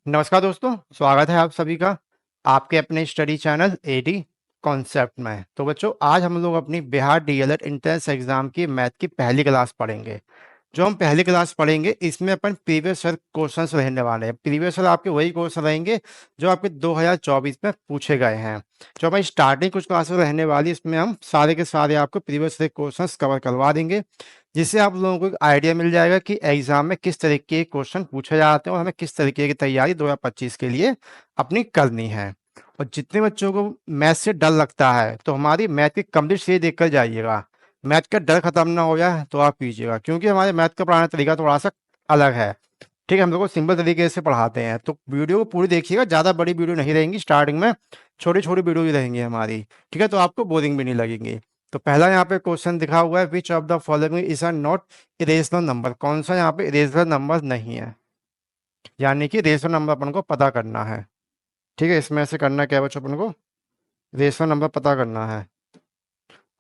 नमस्कार दोस्तों, स्वागत है आप सभी का आपके अपने स्टडी चैनल एडी कॉन्सेप्ट में। तो बच्चों, आज हम लोग अपनी बिहार डीएलएड एंट्रेंस एग्जाम की मैथ की पहली क्लास पढ़ेंगे। जो हम पहली क्लास पढ़ेंगे इसमें अपन प्रीवियस ईयर क्वेश्चंस रहने वाले हैं। प्रीवियस ईयर आपके वही क्वेश्चन रहेंगे जो आपके 2024 में पूछे गए हैं। जो हमारी स्टार्टिंग कुछ क्लासेस रहने वाली इसमें हम सारे के सारे आपको प्रीवियस ईयर क्वेश्चंस कवर करवा देंगे, जिससे आप लोगों को एक आइडिया मिल जाएगा कि एग्जाम में किस तरीके के क्वेश्चन पूछे जाते हैं और हमें किस तरीके की तैयारी 2025 के लिए अपनी करनी है। और जितने बच्चों को मैथ से डर लगता है तो हमारी मैथ की कंप्लीट सीरीज देखकर जाइएगा। मैथ का डर खत्म ना हो जाए तो आप कीजिएगा, क्योंकि हमारे मैथ का पढ़ाने का तरीका थोड़ा सा अलग है। ठीक है, हम लोग को सिंपल तरीके से पढ़ाते हैं, तो वीडियो को पूरी देखिएगा। ज़्यादा बड़ी वीडियो नहीं रहेंगी, स्टार्टिंग में छोटी छोटी वीडियो ही रहेंगी हमारी। ठीक है, तो आपको बोरिंग भी नहीं लगेंगी। तो पहला यहाँ पे क्वेश्चन दिखा हुआ है, which of the following is are not irrational number. कौन सा यहाँ पे इरेशनल नंबर नहीं है, यानी कि रेशनल नंबर अपन को पता करना है। ठीक है, इसमें से करना क्या है बच्चों, अपन को रेशनल नंबर पता करना है।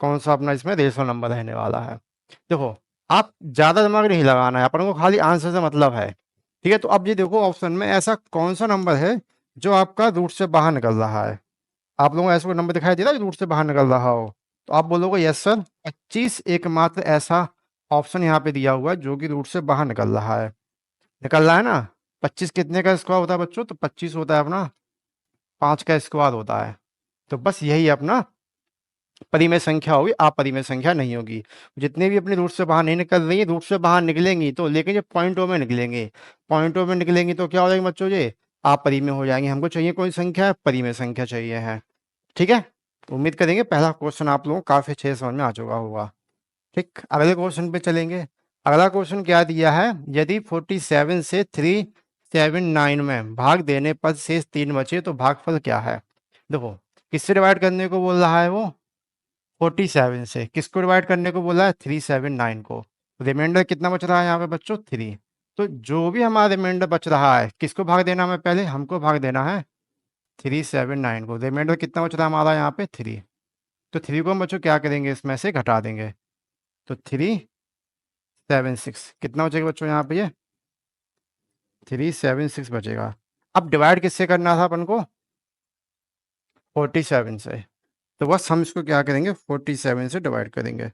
कौन सा अपना इसमें रेशनल नंबर रहने वाला है। देखो, आप ज्यादा दिमाग नहीं लगाना है, अपन को खाली आंसर से मतलब है। ठीक है, तो अब ये देखो ऑप्शन में ऐसा कौन सा नंबर है जो आपका रूट से बाहर निकल रहा है। आप लोगों को ऐसा कोई नंबर दिखाई दे रहा है जो रूट से बाहर निकल रहा हो, तो आप बोलोगे यस सर। 25 एकमात्र ऐसा ऑप्शन यहाँ पे दिया हुआ है जो कि रूट से बाहर निकल रहा है। निकल रहा है ना। 25 कितने का स्क्वायर होता है बच्चों, तो 25 होता है अपना 5 का स्क्वायर होता है। तो बस यही अपना परिमेय संख्या होगी, अपरिमेय संख्या नहीं होगी। जितने भी अपने रूट से बाहर नहीं निकल रही है, रूट से बाहर निकलेंगी तो, लेकिन ये पॉइंटों में निकलेंगे। पॉइंटों में निकलेंगी तो क्या हो जाएगी बच्चों, ये अपरिमेय हो जाएंगे। हमको चाहिए कोई संख्या है, परिमेय संख्या चाहिए है। ठीक है, उम्मीद करेंगे पहला क्वेश्चन आप लोगों को काफी अच्छे से समझ में आ चुका होगा। ठीक, अगले क्वेश्चन पे चलेंगे। अगला क्वेश्चन क्या दिया है, यदि 47 से 379 में भाग देने पर शेष 3 बचे तो भागफल क्या है। देखो, किससे डिवाइड करने को बोल रहा है वो, 47 से। किसको डिवाइड करने को बोला है, 379 को। रिमाइंडर कितना बच रहा है यहाँ पे बच्चों, 3। तो जो भी हमारा रिमाइंडर बच रहा है, किसको भाग देना है, पहले हमको भाग देना है 379 को। रिमाइंडर कितना बच रहा है हमारा यहाँ पे, 3। तो 3 को हम बच्चों क्या करेंगे, इसमें से घटा देंगे। तो 376 कितना बचेगा बच्चों यहाँ पे, ये 376 बचेगा। अब डिवाइड किससे करना था अपन को, 47 से। तो बस हम इसको क्या करेंगे, 47 से डिवाइड करेंगे।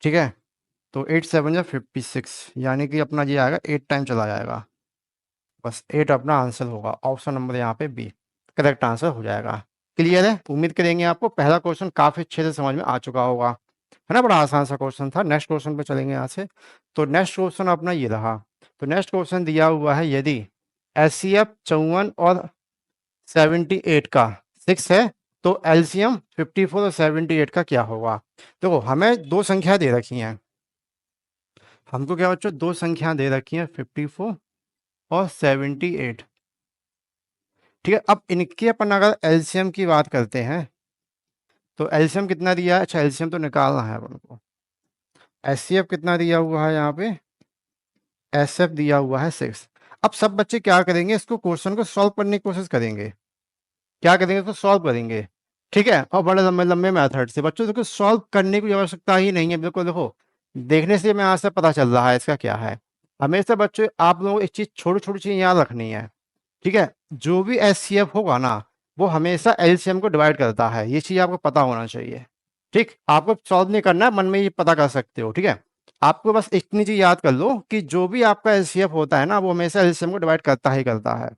ठीक है, तो 8 7 या 56, यानी कि अपना ये आएगा 8 टाइम चला जाएगा। बस 8 अपना आंसर होगा। ऑप्शन नंबर यहाँ पे बी करेक्ट आंसर हो जाएगा। क्लियर है, उम्मीद करेंगे आपको पहला क्वेश्चन काफी अच्छे से समझ में आ चुका होगा, है ना। बड़ा आसान सा क्वेश्चन था। नेक्स्ट क्वेश्चन पे चलेंगे यहाँ से। तो नेक्स्ट क्वेश्चन अपना ये रहा। तो नेक्स्ट क्वेश्चन दिया हुआ है, यदि एचसीएफ 54 और 78 का 6 है तो एलसीएम 54 और 78 का क्या होगा। देखो, हमें दो संख्या दे रखी हैं। हमको क्या बच्चों, दो संख्या दे रखी है, 54 और 78। ठीक है, अब इनके अपन अगर एलसीएम की बात करते हैं तो एलसीएम कितना दिया है, अच्छा एलसीएम तो निकालना है अपन को। एचसीएफ कितना दिया हुआ है यहाँ पे, एसएफ दिया हुआ है 6। अब सब बच्चे क्या करेंगे, इसको क्वेश्चन को सॉल्व करने की कोशिश करेंगे। क्या करेंगे, इसको सॉल्व करेंगे। ठीक है, और बड़े लंबे लंबे मेथड से। बच्चों देखो, सॉल्व करने की आवश्यकता ही नहीं है, बिल्कुल। देखो, देखने से मैं यहाँ से पता चल रहा है इसका क्या है। हमेशा बच्चों आप लोगों को एक चीज, छोटी छोटी चीज याद रखनी है। ठीक है, जो भी एचसीएफ होगा ना, वो हमेशा एलसीएम को डिवाइड करता है। ये चीज आपको पता होना चाहिए। ठीक, आपको सॉल्व नहीं करना है, मन में ये पता कर सकते हो। ठीक है, आपको बस इतनी चीज याद कर लो कि जो भी आपका एचसीएफ होता है ना, वो हमेशा एलसीएम को डिवाइड करता ही करता है।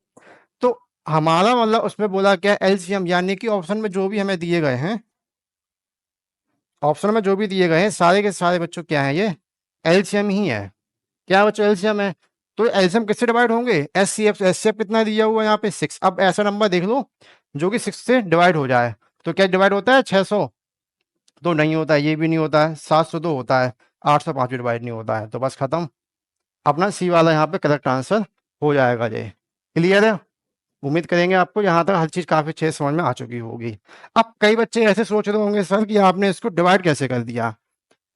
तो हमारा मतलब उसमें बोला क्या, एलसीएम, यानी कि ऑप्शन में जो भी हमें दिए गए हैं, ऑप्शन में जो भी दिए गए हैं सारे के सारे बच्चों क्या है, ये एलसीएम ही है। क्या बच्चों, एलसीएम है। तो एलसीएम किससे डिवाइड होंगे, एचसीएफ। एचसीएफ कितना दिया हुआ है यहाँ पे, 6। अब ऐसा नंबर देख लो जो कि 6 से डिवाइड हो जाए। तो क्या डिवाइड होता है 600, तो नहीं होता है। ये भी नहीं होता है, 702 होता है, 805 भी डिवाइड नहीं होता है। तो बस खत्म, अपना सी वाला यहाँ पे करेक्ट आंसर हो जाएगा। ये क्लियर है, उम्मीद करेंगे आपको यहाँ तक हर चीज काफी अच्छे से समझ में आ चुकी होगी। अब कई बच्चे ऐसे सोच रहे होंगे सर कि आपने इसको डिवाइड कैसे कर दिया,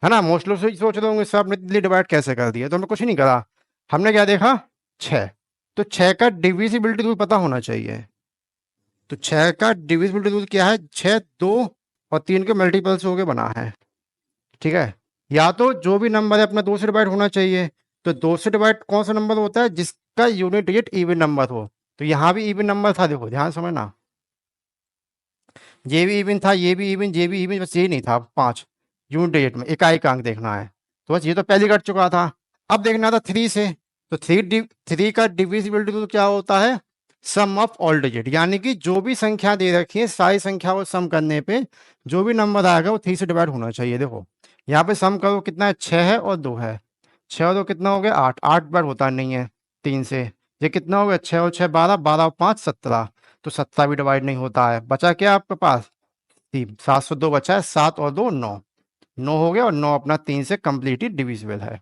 है ना। मोस्ट लोग सोच रहे होंगे सर आपने डिवाइड कैसे कर दिया। तो हमने कुछ नहीं करा, हमने क्या देखा, 6। तो 6 का डिविजिबिलिटी रूल पता होना चाहिए। तो 6 का डिविजिबिलिटी रूल क्या है, 6 2 और 3 के मल्टीपल से होके बना है। ठीक है, या तो जो भी नंबर है अपना 2 से डिवाइड होना चाहिए। तो 2 से डिवाइड कौन सा नंबर होता है, जिसका यूनिट डिजिट इवन नंबर हो। तो यहाँ भी इवन नंबर था, देखो ध्यान समझना, ये भी इवन था, ये भी इवन, ये भी इवन, बस ये नहीं था 5 यूनिट डिजिट में इकाई अंक देखना है। तो बस ये तो पहले कट चुका था। अब देखना था 3 से, तो 3 का डिविजिबिलिटी रूल क्या होता है, सम ऑफ ऑल डिजिट, यानी कि जो भी संख्या दे रखी है सारी संख्या को सम करने पे जो भी नंबर आएगा वो 3 से डिवाइड होना चाहिए। देखो यहाँ पे सम करो कितना है, 6 है और 2 है, 6 और 2 कितना हो गया 8, 8 बार होता नहीं है 3 से। ये कितना हो गया, 6 और 6 12, 12 और 5 17, तो 17 भी डिवाइड नहीं होता है। बचा क्या आपके पास, 702 बचा है, 7 और 2 9, 9 हो गया, और 9 अपना 3 से कंप्लीटली डिविजिबल है।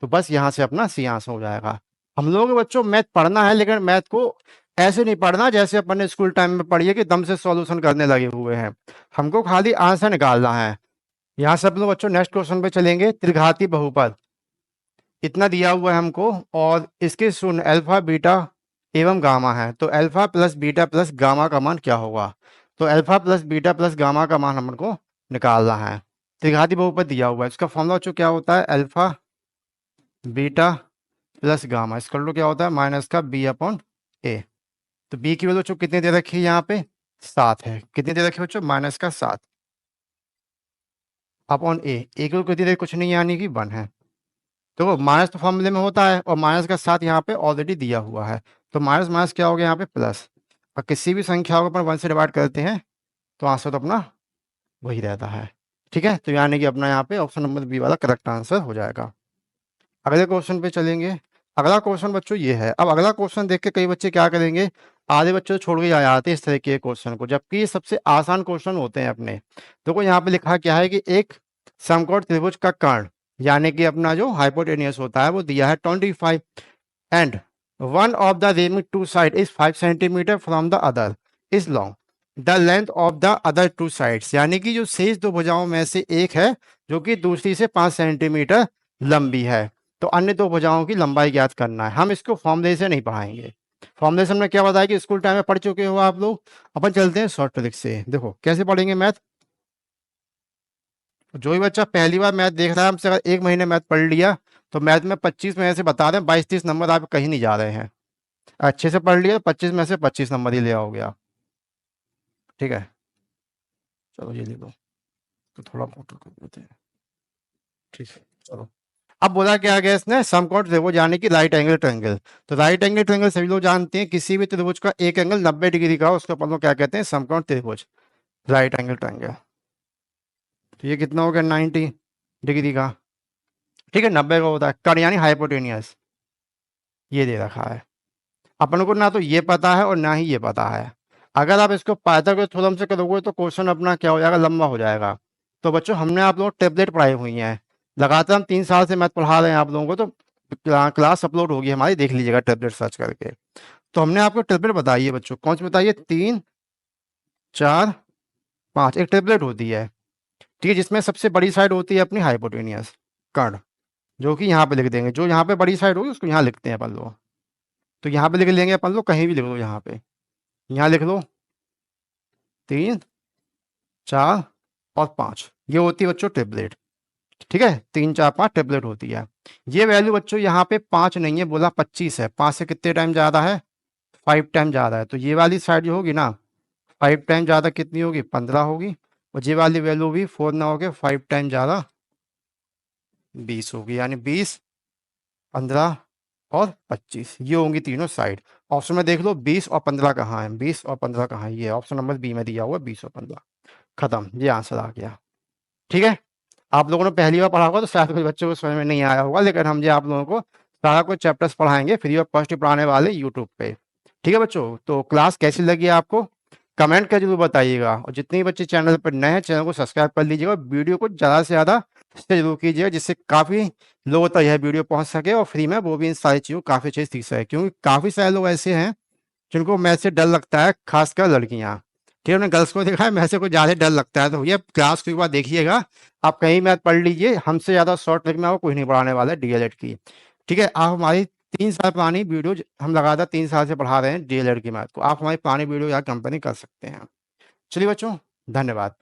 तो बस यहाँ से अपना सी आंसर हो जाएगा। हम लोगों के बच्चों मैथ पढ़ना है, लेकिन मैथ को ऐसे नहीं पढ़ना जैसे अपन ने स्कूल टाइम में पढ़ी है कि दम से सॉल्यूशन करने लगे हुए हैं। हमको खाली आंसर निकालना है। यहाँ से अपन लोग बच्चों नेक्स्ट क्वेश्चन पे चलेंगे। त्रिघाती बहुपद इतना दिया हुआ है हमको, और इसके शून्य अल्फा बीटा एवं गामा है, तो alpha plus beta plus gamma का मान क्या होगा। तो alpha plus beta plus gamma का मान हमन को निकालना है। त्रिघाती बहुपद दिया हुआ है, इसका फॉर्मूला बच्चों क्या होता है, अल्फा बीटा प्लस गामा इसका क्या होता है, माइनस का बी अपॉन ए। तो बी की वैल्यू बच्चों कितनी दे रखी है, यहाँ पे 7 है, कितनी दे रखी है बच्चों, माइनस का 7 अपॉन ए की वैल्यू कितनी दे, कुछ नहीं यानी कि 1 है। तो माइनस तो फॉर्मूले में होता है, और माइनस का 7 यहाँ पे ऑलरेडी दिया हुआ है, तो माइनस माइनस क्या हो गया यहाँ पे प्लस। और किसी भी संख्या को अपन 1 से डिवाइड करते हैं तो आंसर तो अपना वही रहता है। ठीक है, तो यानी कि अपना यहाँ पे ऑप्शन नंबर बी वाला करेक्ट आंसर हो जाएगा। अगले क्वेश्चन पे चलेंगे। अगला क्वेश्चन बच्चों ये है। अब अगला क्वेश्चन देख के कई बच्चे क्या करेंगे, आधे बच्चे छोड़ के आ जाते हैं इस तरह के क्वेश्चन को, जबकि ये सबसे आसान क्वेश्चन होते हैं अपने। देखो यहाँ पे लिखा क्या है कि एक समकोण त्रिभुज का कर्ण, यानी कि अपना जो हाइपोटेनियस होता है वो दिया है 25, and one of the remaining to side is 5 centimetre from the other is long the length of the other two sides, यानी कि जो शेष दो भुजाओं में से एक है जो कि दूसरी से 5 सेंटीमीटर लंबी है, तो अन्य दो भुजाओं की लंबाई ज्ञात करना है। हम इसको फॉर्मूले से नहीं पढ़ाएंगे, फॉर्मूले से हमने क्या बताया कि स्कूल टाइम में पढ़ चुके हो आप लोग। अपन चलते हैं शॉर्ट ट्रिक से। देखो कैसे पढ़ेंगे मैथ। जो भी बच्चा पहली बार मैथ देख रहा है हमसे, अगर 1 महीने मैथ पढ़ लिया तो मैथ में 25 में से बता रहे हैं 22-30 नंबर आप कहीं नहीं जा रहे हैं। अच्छे से पढ़ लिया 25 में से 25 नंबर ही ले आओगे आप। ठीक है, चलो ये ले लो, तो थोड़ा मोटर कर देते हैं। ठीक है चलो। अब बोला क्या गया इसने, समकोण त्रिभुज यानी कि राइट एंगल ट्रायंगल। तो राइट एंगल ट्रायंगल सभी लोग जानते हैं, किसी भी त्रिभुज का एक एंगल 90 डिग्री का हो उसको अपन लोग क्या कहते हैं, समकोण त्रिभुज, राइट एंगल ट्रायंगल। तो ये कितना हो गया 90 डिग्री का। ठीक है, 90 का होता है। कर्ण यानी हाइपोटेनियस, ये दे रखा है अपन को, ना तो ये पता है और ना ही ये पता है। अगर आप इसको पाइथागोरस थ्योरम से करोगे तो क्वेश्चन अपना क्या हो जाएगा, लंबा हो जाएगा। तो बच्चों हमने आप लोग टेबलेट पढ़ाई हुई हैं, लगातार हम 3 साल से मैथ पढ़ा रहे हैं आप लोगों को, तो क्लास अपलोड होगी हमारी, देख लीजिएगा टेबलेट सर्च करके। तो हमने आपको टेबलेट बताई है बच्चों, कौन सी बताइए, 3 4 5 एक टेबलेट होती है। ठीक है, जिसमें सबसे बड़ी साइड होती है अपनी हाइपोटेनियस कर्ण, जो कि यहाँ पे लिख देंगे, जो यहाँ पे बड़ी साइड होगी उसको यहाँ लिखते हैं अपन लोग। तो यहाँ पे लिख लेंगे अपन लोग, कहीं भी लिख लो, यहाँ पे यहाँ लिख लो 3 4 और 5, ये होती है बच्चों टेबलेट। ठीक है, 3 4 5 टेबलेट होती है। ये वैल्यू बच्चों यहाँ पे 5 नहीं है, बोला 25 है, 5 से कितने टाइम ज्यादा है, 5 टाइम ज्यादा है। तो ये वाली साइड जो होगी ना 5 टाइम ज्यादा कितनी होगी, 15 होगी, और ये वाली वैल्यू भी 4 ना होके 5 टाइम ज्यादा 20 होगी, यानी 20 15 और 25 ये होंगी तीनों साइड। ऑप्शन में देख लो 20 और 15 कहाँ है, 20 और 15 कहाँ है, ये ऑप्शन नंबर बी में दिया हुआ 20 और 15, खत्म, ये आंसर आ गया। ठीक है, आप लोगों ने पहली बार पढ़ा होगा तो शायद कुछ बच्चों को समझ में नहीं आया होगा, लेकिन हम जो आप लोगों को सारा कुछ चैप्टर्स पढ़ाएंगे फ्री ऑफ कॉस्ट पढ़ाने वाले यूट्यूब पे। ठीक है बच्चों, तो क्लास कैसी लगी आपको कमेंट कर जरूर बताइएगा, और जितने बच्चे चैनल पर नए हैं चैनल को सब्सक्राइब कर लीजिएगा, वीडियो को ज़्यादा से ज़्यादा शेयर जरूर कीजिएगा, जिससे काफ़ी लोगों तक यह वीडियो पहुंच सके, और फ्री में वो भी इन सारी चीज़ों को काफ़ी अच्छे से सीख सके, क्योंकि काफ़ी सारे लोग ऐसे हैं जिनको मैथ से डर लगता है, खासकर लड़कियां। ठीक है, उन्हें गर्ल्स को देखा है, मैथ से कुछ ज़्यादा डर लगता है, तो ये क्लास को एक बार देखिएगा, आप कहीं मैथ पढ़ लीजिए, हमसे ज़्यादा शॉर्ट ट्रिक में आपको कोई नहीं पढ़ाने वाला है डीएलएड की। ठीक है, आप हमारी 3 साल पुरानी वीडियो, हम लगातार 3 साल से पढ़ा रहे हैं डीएलएड की मैथ को, आप हमारी पुरानी वीडियो यहाँ कंपनी कर सकते हैं। चलिए बच्चों, धन्यवाद।